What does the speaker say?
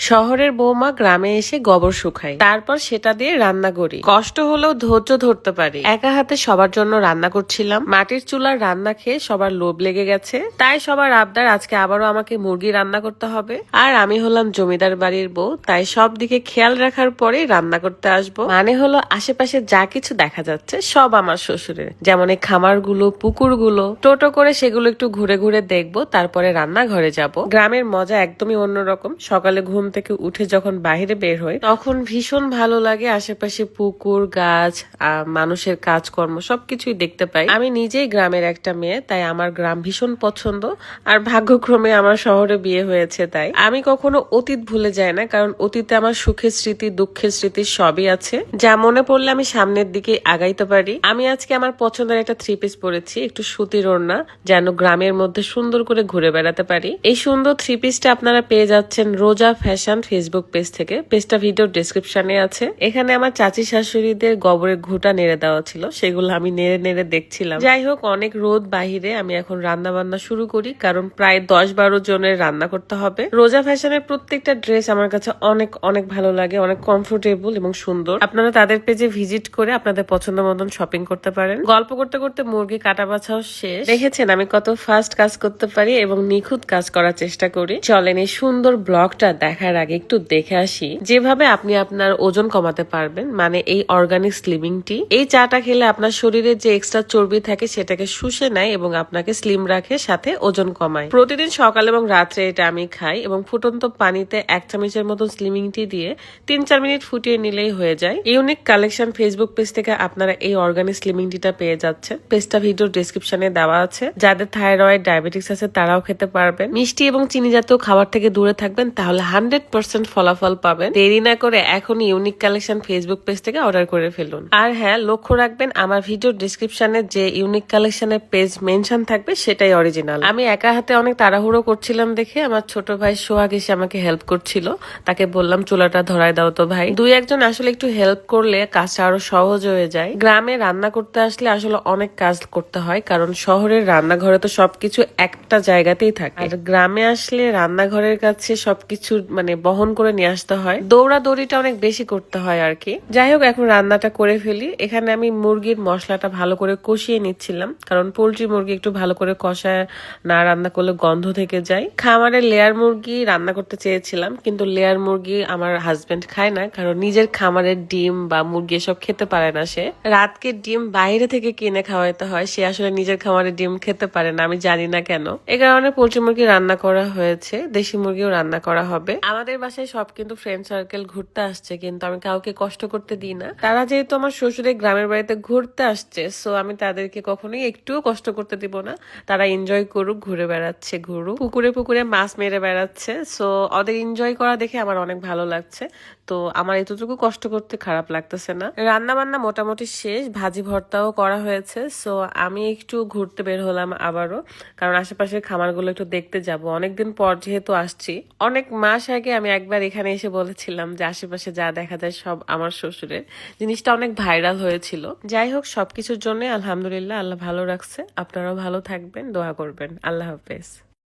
শহরের বৌমা গ্রামে এসে গোবর শুকায়, তারপর সেটা দিয়ে রান্না করি। কষ্ট হলেও ধৈর্য ধরতে পারি। একা হাতে সবার জন্য রান্না করছিলাম। মাটির চুলার রান্না খেয়ে সবার লোভ লেগে গেছে, তাই সবার আবদার আজকে আবারও আমাকে মুরগি রান্না করতে হবে। আর আমি হলাম জমিদার বাড়ির বউ, তাই সব দিকে খেয়াল রাখার পরে রান্না করতে আসবো। মানে হলো আশেপাশে যা কিছু দেখা যাচ্ছে সব আমার শ্বশুরের, যেমন এই খামারগুলো, পুকুরগুলো, টোটো করে সেগুলো একটু ঘুরে ঘুরে দেখবো, তারপরে রান্নাঘরে যাব। গ্রামের মজা একদমই অন্যরকম। সকালে ঘুম থেকে উঠে যখন বাইরে বের হই তখন ভীষণ ভালো লাগে। আশেপাশে পুকুর, গাছ, মানুষের কাজকর্ম সবকিছুই দেখতে পাই। আমি নিজেই গ্রামের একটা মেয়ে, তাই আমার গ্রাম ভীষণ পছন্দ। আর ভাগ্যক্রমে আমার শহরে বিয়ে হয়েছে, তাই আমি কখনো অতীত ভুলে যাই না, কারণ অতীতে আমার সুখের স্মৃতি, দুঃখের স্মৃতি সবই আছে, যা মনে পড়লে আমি সামনের দিকে আগাইতে পারি। আমি আজকে আমার পছন্দের একটা 3 পিস পরেছি, একটু সুতির ওড়না, যেন গ্রামের মধ্যে সুন্দর করে ঘুরে বেড়াতে পারি। এই সুন্দর 3 পিসটা আপনারা পেয়ে যাচ্ছেন রোজা ফ্যাশন ফেসবুক পেজ থেকে। পেজটা ভিডিও ডেসক্রিপশনে আছে। এখানে আমার চাচি শাশুড়িদের গোবরের ঘুটা নেড়ে দেওয়া ছিল, সেগুলো আমি নেড়ে নেড়ে দেখছিলাম। যাই হোক, অনেক রোদ বাহিরে, আমি এখন রান্না বান্না শুরু করি, কারণ প্রায় 10-12 জনের রান্না করতে হবে। রোজা ফ্যাশনের প্রত্যেকটা ড্রেস আমার কাছে অনেক অনেক ভালো লাগে, অনেক কমফোর্টেবল এবং সুন্দর। আপনারা তাদের পেজে ভিজিট করে আপনাদের পছন্দ মতন শপিং করতে পারেন। গল্প করতে করতে মুরগি কাটা বাছাও শেষ। দেখেছেন আমি কত ফাস্ট কাজ করতে পারি এবং নিখুঁত কাজ করার চেষ্টা করি। চলেন এই সুন্দর ব্লগটা দেখার আগে একটু দেখে আসি যেভাবে আপনি আপনার ওজন কমাতে পারবেন, মানে এই অর্গানিক স্লিমিং টি। এই চাটা খেলে আপনার শরীরে যে এক্সট্রা চর্বি থাকে সেটাকে শুষে নেয় এবং আপনাকে স্লিম রাখে, সাথে ওজন কমায়। প্রতিদিন সকাল এবং রাত্রে এটা আমি খাই এবং ফুটন্ত পানিতে 1 চামচের মতন স্লিমিং টি দিয়ে 3-4 মিনিট ফুটিয়ে নিলেই হয়ে যায়। ইউনিক কালেকশন ফেসবুক পেজ থেকে আপনারা এই অর্গানিক স্লিমিং টিটা পেয়ে যাচ্ছেন। পেজটা ভিডিও ডেসক্রিপশনে দেওয়া আছে। যাদের থাইরয়েড, ডায়াবেটিস আছে তারাও খেতে পারবেন। মিষ্টি এবং চিনি জাতীয় খাবার থেকে দূরে থাকবেন, তাহলে 100% ফলাফল পাবেন। দেরি না করে এখন ইউনিক কালেকশন ফেসবুক পেজ থেকে অর্ডার করে ফেলুন। আর হ্যাঁ, লক্ষ্য রাখবেন আমার ভিডিও ডেসক্রিপশনে যে ইউনিক কালেকশনের পেজ মেনশন থাকবে সেটাই অরিজিনাল। আমি একা হাতে অনেক তাড়াহুড়ো করছিলাম দেখে আমার ছোট ভাই সোহাগ এসে আমাকে হেল্প করছিল। তাকে বললাম চুলাটা ধরায় দাও তো ভাই। 2-1 জন আসলে একটু হেল্প করলে কাজটা আরো সহজ হয়ে যায়। গ্রামে রান্না করতে আসলে আসলে অনেক কাজ করতে হয়, কারণ শহরের রান্নাঘরে তো সবকিছু একটা জায়গাতেই থাকে, আর গ্রামে আসলে রান্নাঘরের কাছে সবকিছু মানে বহন করে নিয়ে আসতে হয়। দৌড়াদৌড়িটা অনেক বেশি করতে হয় আর কি। যাই হোক, এখন রান্নাটা করে ফেলি। এখানে আমি মুরগির মশলাটা ভালো করে কষিয়ে নিচ্ছিলাম, কারণ পোল্ট্রি মুরগি একটু ভালো করে কষায় না রান্না করলে গন্ধ থেকে যায়। খামারে লেয়ার মুরগি রান্না করতে চেয়েছিলাম, কিন্তু লেয়ার মুরগি আমার হাজবেন্ড খায় না, কারণ নিজের খামারের ডিম বা মুরগি এসব খেতে পারে না। সে রাতকে ডিম বাইরে থেকে কিনে খাওয়াইতে হয়, সে আসলে নিজের খামারের ডিম খেতে পারে না, আমি জানি না কেন। এ কারণে পোল্ট্রি মুরগি রান্না করা হয়েছে, দেশি মুরগিও রান্না করা হবে। আমাদের বাসায় সব কিন্তু ফ্রেন্ড সার্কেল ঘুরতে আসছে, কিন্তু আমি কাউকে কষ্ট করতে দিই না। তারা যেহেতু আমার শ্বশুরের গ্রামের বাড়িতে ঘুরতে আসছে, সো আমি তাদেরকে কখনোই একটুও কষ্ট করতে দিব না। তারা এনজয় করুক, ঘুরে বেড়াচ্ছে, ঘুরুক, পুকুরে পুকুরে মাছ মেরে বেড়াচ্ছে। সো ওদের এনজয় করা দেখে আমার অনেক ভালো লাগছে। তো আমার এতটুকু কষ্ট করতে খারাপ লাগতেছে না। রান্না বান্না মোটামুটি শেষ, ভাজি ভর্তাও করা হয়েছে। সো আমি একটু ঘুরতে বের হলাম আবারও, কারণ আশেপাশের খামারগুলো একটু দেখতে যাব। অনেকদিন পর যেহেতু আসছি, অনেক মাস আগে আমি একবার এখানে এসে বলেছিলাম যে আশেপাশে যা দেখা যায় সব আমার শ্বশুরের। জিনিসটা অনেক ভাইরাল হয়েছিল। যাই হোক, সবকিছুর জন্য আলহামদুলিল্লাহ, আল্লাহ ভালো রাখছে। আপনারাও ভালো থাকবেন, দোয়া করবেন। আল্লাহ হাফেজ।